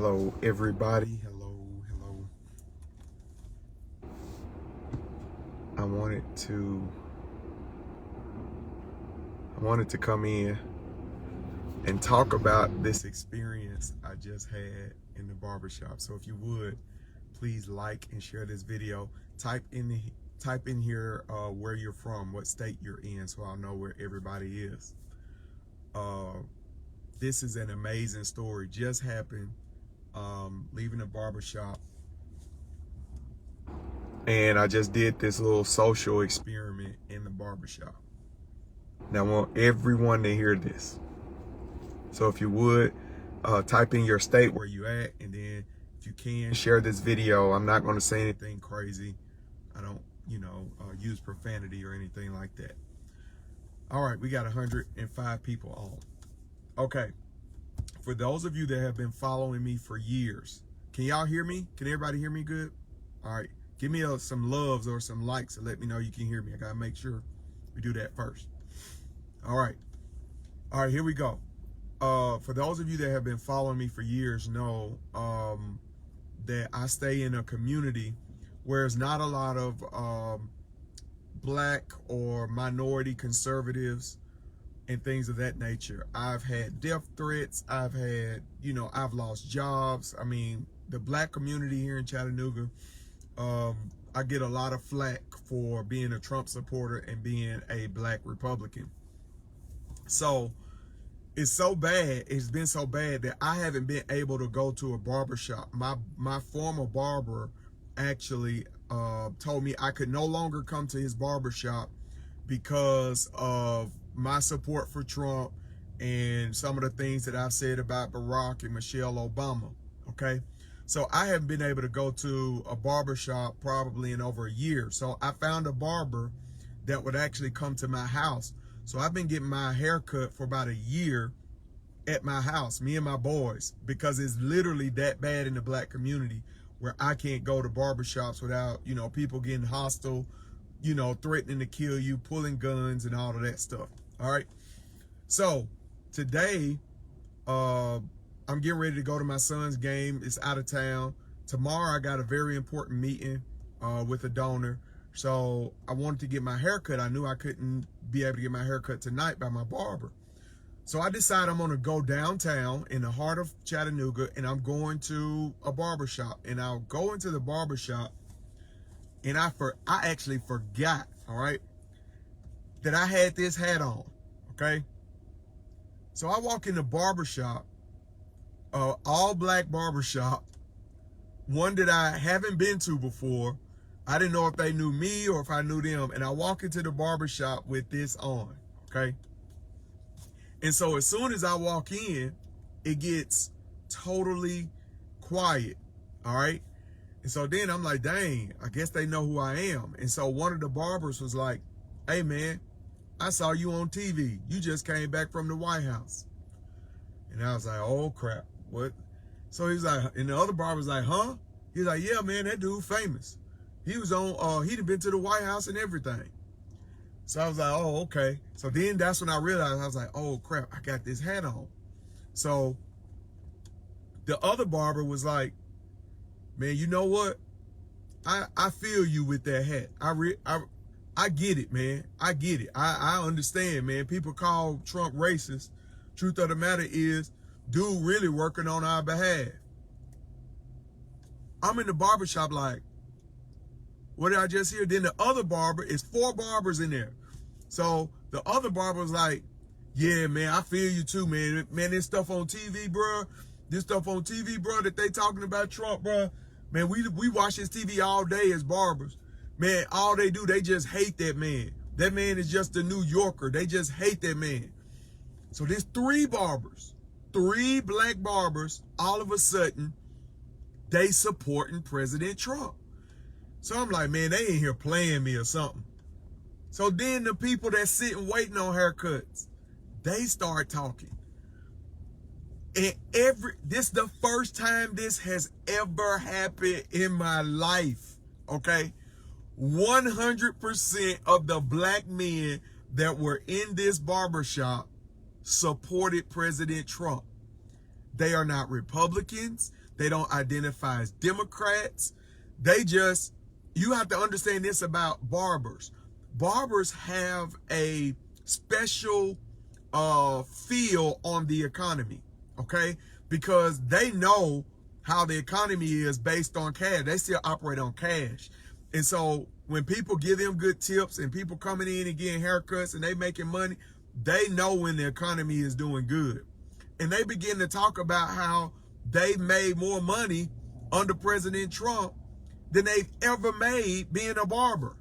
Hello, everybody. Hello, hello. I wanted to come in and talk about this experience I just had in the barbershop. So if you would, please like and share this video. Type in here where you're from, what state you're in, so I'll know where everybody is. This is an amazing story. Just happened. Leaving the barbershop, and I just did this little social experiment in the barbershop. Now I want everyone to hear this. So if you would, type in your state where you at, and then if you can, share this video. I'm not going to say anything crazy. I don't, use profanity or anything like that. All right, we got 105 people on. Okay. For those of you that have been following me for years, can y'all hear me? Can everybody hear me good? All right, give me some loves or some likes and let me know you can hear me. I gotta make sure we do that first. All right, here we go. For those of you that have been following me for years know that I stay in a community where there's not a lot of black or minority conservatives and things of that nature. I've had death threats. I've had, I've lost jobs. I mean, the black community here in Chattanooga, I get a lot of flack for being a Trump supporter and being a black Republican. So it's so bad. It's been so bad that I haven't been able to go to a barbershop. My former barber actually told me I could no longer come to his barbershop because of my support for Trump and some of the things that I've said about Barack and Michelle Obama. Okay. So I haven't been able to go to a barbershop probably in over a year. So I found a barber that would actually come to my house. So I've been getting my hair cut for about a year at my house, me and my boys, because it's literally that bad in the black community where I can't go to barbershops without, people getting hostile, threatening to kill you, pulling guns and all of that stuff. All right. So today, I'm getting ready to go to my son's game. It's out of town. Tomorrow, I got a very important meeting with a donor. So I wanted to get my hair cut. I knew I couldn't be able to get my hair cut tonight by my barber. So I decided I'm going to go downtown in the heart of Chattanooga, and I'm going to a barbershop. And I'll go into the barbershop, and I actually forgot, all right, that I had this hat on, okay? So I walk in the barbershop, all black barbershop, one that I haven't been to before. I didn't know if they knew me or if I knew them. And I walk into the barbershop with this on, okay? And so as soon as I walk in, it gets totally quiet, all right? And so then I'm like, dang, I guess they know who I am. And so one of the barbers was like, hey, man, I saw you on TV. You just came back from the White House. And I was like, oh, crap. What? So he's like, and the other barber was like, huh? He's like, yeah, man, that dude famous. He was on, he'd have been to the White House and everything. So I was like, oh, okay. So then that's when I realized, I was like, oh, crap, I got this hat on. So the other barber was like, man, you know what? I feel you with that hat. I get it, man. I get it. I understand, man. People call Trump racist. Truth of the matter is, dude really working on our behalf. I'm in the barbershop like, what did I just hear? Then the other barber, is 4 barbers in there. So the other barber was like, yeah, man, I feel you too, man. Man, this stuff on TV, bro. This stuff on TV, bro, that they talking about Trump, bro. Man, we watch this TV all day as barbers. Man, all they do, they just hate that man. That man is just a New Yorker. They just hate that man. So there's 3 barbers, 3 black barbers, all of a sudden, they supporting President Trump. So I'm like, man, they ain't here playing me or something. So then the people that sitting waiting on haircuts, they start talking. And this the first time this has ever happened in my life, okay? 100% of the black men that were in this barbershop supported President Trump. They are not Republicans. They don't identify as Democrats. You have to understand this about barbers. Barbers have a special feel on the economy, okay? Because they know how the economy is based on cash. They still operate on cash. And so when people give them good tips and people coming in and getting haircuts and they making money, they know when the economy is doing good. And they begin to talk about how they made more money under President Trump than they've ever made being a barber.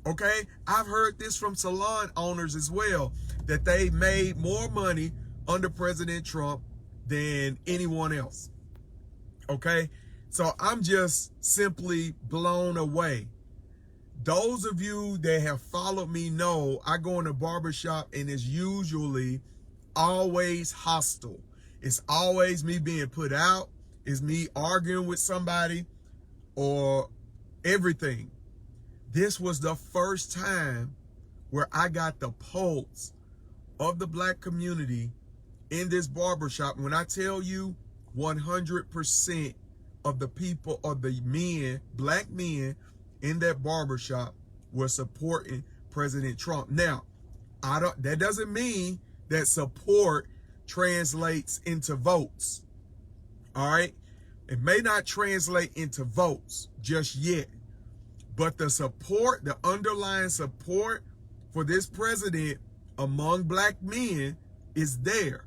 Okay? I've heard this from salon owners as well, that they made more money under President Trump than anyone else. Okay? So I'm just simply blown away. Those of you that have followed me know I go in a barbershop and it's usually always hostile. It's always me being put out. It's me arguing with somebody or everything. This was the first time where I got the pulse of the black community in this barbershop. When I tell you 100% of the people, of the men, black men in that barbershop were supporting President Trump. Now, that doesn't mean that support translates into votes. All right? It may not translate into votes just yet, but the support, the underlying support for this president among black men is there.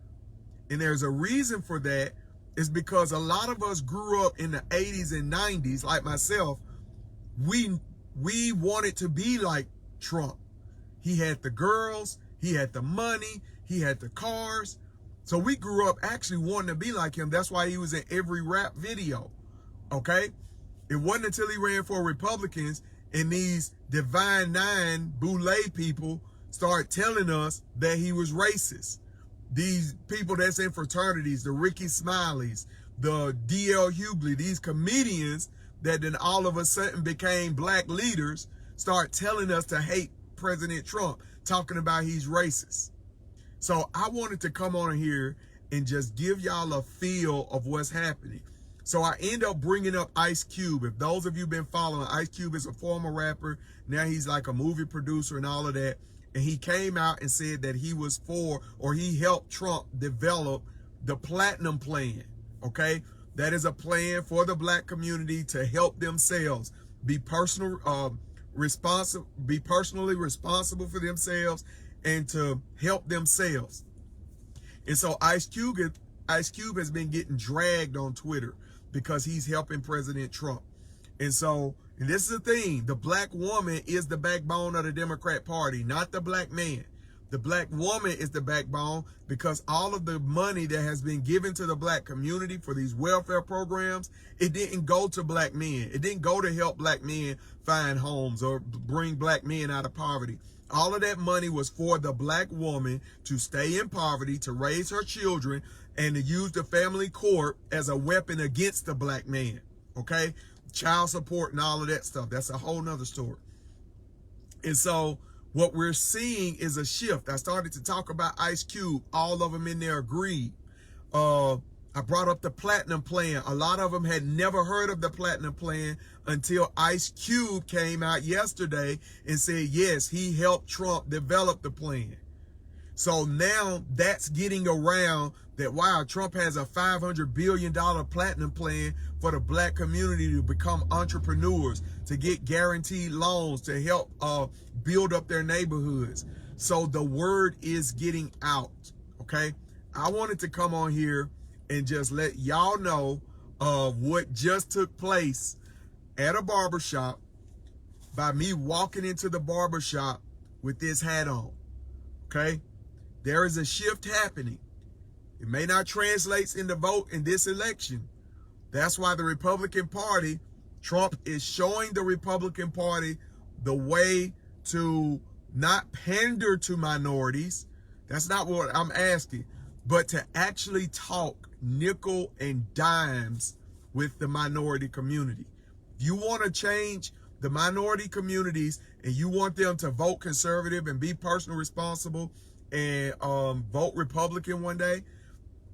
And there's a reason for that. Is because a lot of us grew up in the 80s and 90s, like myself. We wanted to be like Trump. He had the girls, he had the money, he had the cars. So we grew up actually wanting to be like him. That's why he was in every rap video. Okay? It wasn't until he ran for Republicans and these Divine Nine Boule people started telling us that he was racist. These people that's in fraternities, the Ricky Smileys, the D.L. Hughley, these comedians that then all of a sudden became black leaders, start telling us to hate President Trump, talking about he's racist. So I wanted to come on here and just give y'all a feel of what's happening. So I end up bringing up Ice Cube. If those of you been following, Ice Cube is a former rapper. Now he's like a movie producer and all of that. And he came out and said that he was for, or he helped Trump develop the Platinum Plan, okay? That is a plan for the black community to help themselves, be personally responsible for themselves and to help themselves. And so Ice Cube has been getting dragged on Twitter because he's helping President Trump. And so, and this is the thing, the black woman is the backbone of the Democrat Party, not the black man. The black woman is the backbone because all of the money that has been given to the black community for these welfare programs, it didn't go to black men. It didn't go to help black men find homes or bring black men out of poverty. All of that money was for the black woman to stay in poverty, to raise her children, and to use the family court as a weapon against the black man, okay? Child support and all of that stuff. That's a whole nother story. And so what we're seeing is a shift. I started to talk about Ice Cube. All of them in there agreed. I brought up the Platinum Plan. A lot of them had never heard of the Platinum Plan until Ice Cube came out yesterday and said, yes, he helped Trump develop the plan. So now that's getting around that, wow, Trump has a $500 billion platinum plan for the black community to become entrepreneurs, to get guaranteed loans, to help build up their neighborhoods. So the word is getting out, okay? I wanted to come on here and just let y'all know what just took place at a barbershop by me walking into the barbershop with this hat on, okay? There is a shift happening. It may not translate into vote in this election. That's why the Republican Party, Trump is showing the Republican Party the way to not pander to minorities. That's not what I'm asking, but to actually talk nickel and dimes with the minority community. If you want to change the minority communities and you want them to vote conservative and be personally responsible and vote Republican one day,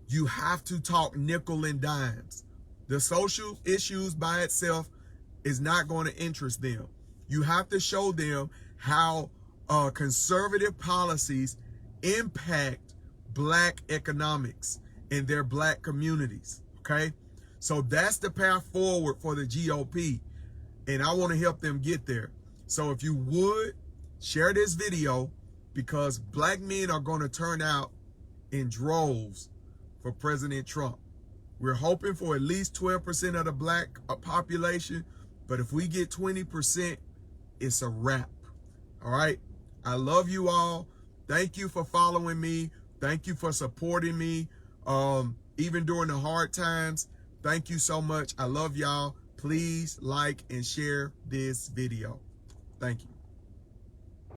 you have to talk nickel and dimes. The social issues by itself is not going to interest them. You have to show them how conservative policies impact Black economics in their Black communities, okay? So that's the path forward for the GOP, and I want to help them get there. So if you would, share this video, because Black men are going to turn out in droves for President Trump. We're hoping for at least 12% of the Black population, but if we get 20%, it's a wrap. All right? I love you all. Thank you for following me. Thank you for supporting me, even during the hard times. Thank you so much. I love y'all. Please like and share this video. Thank you.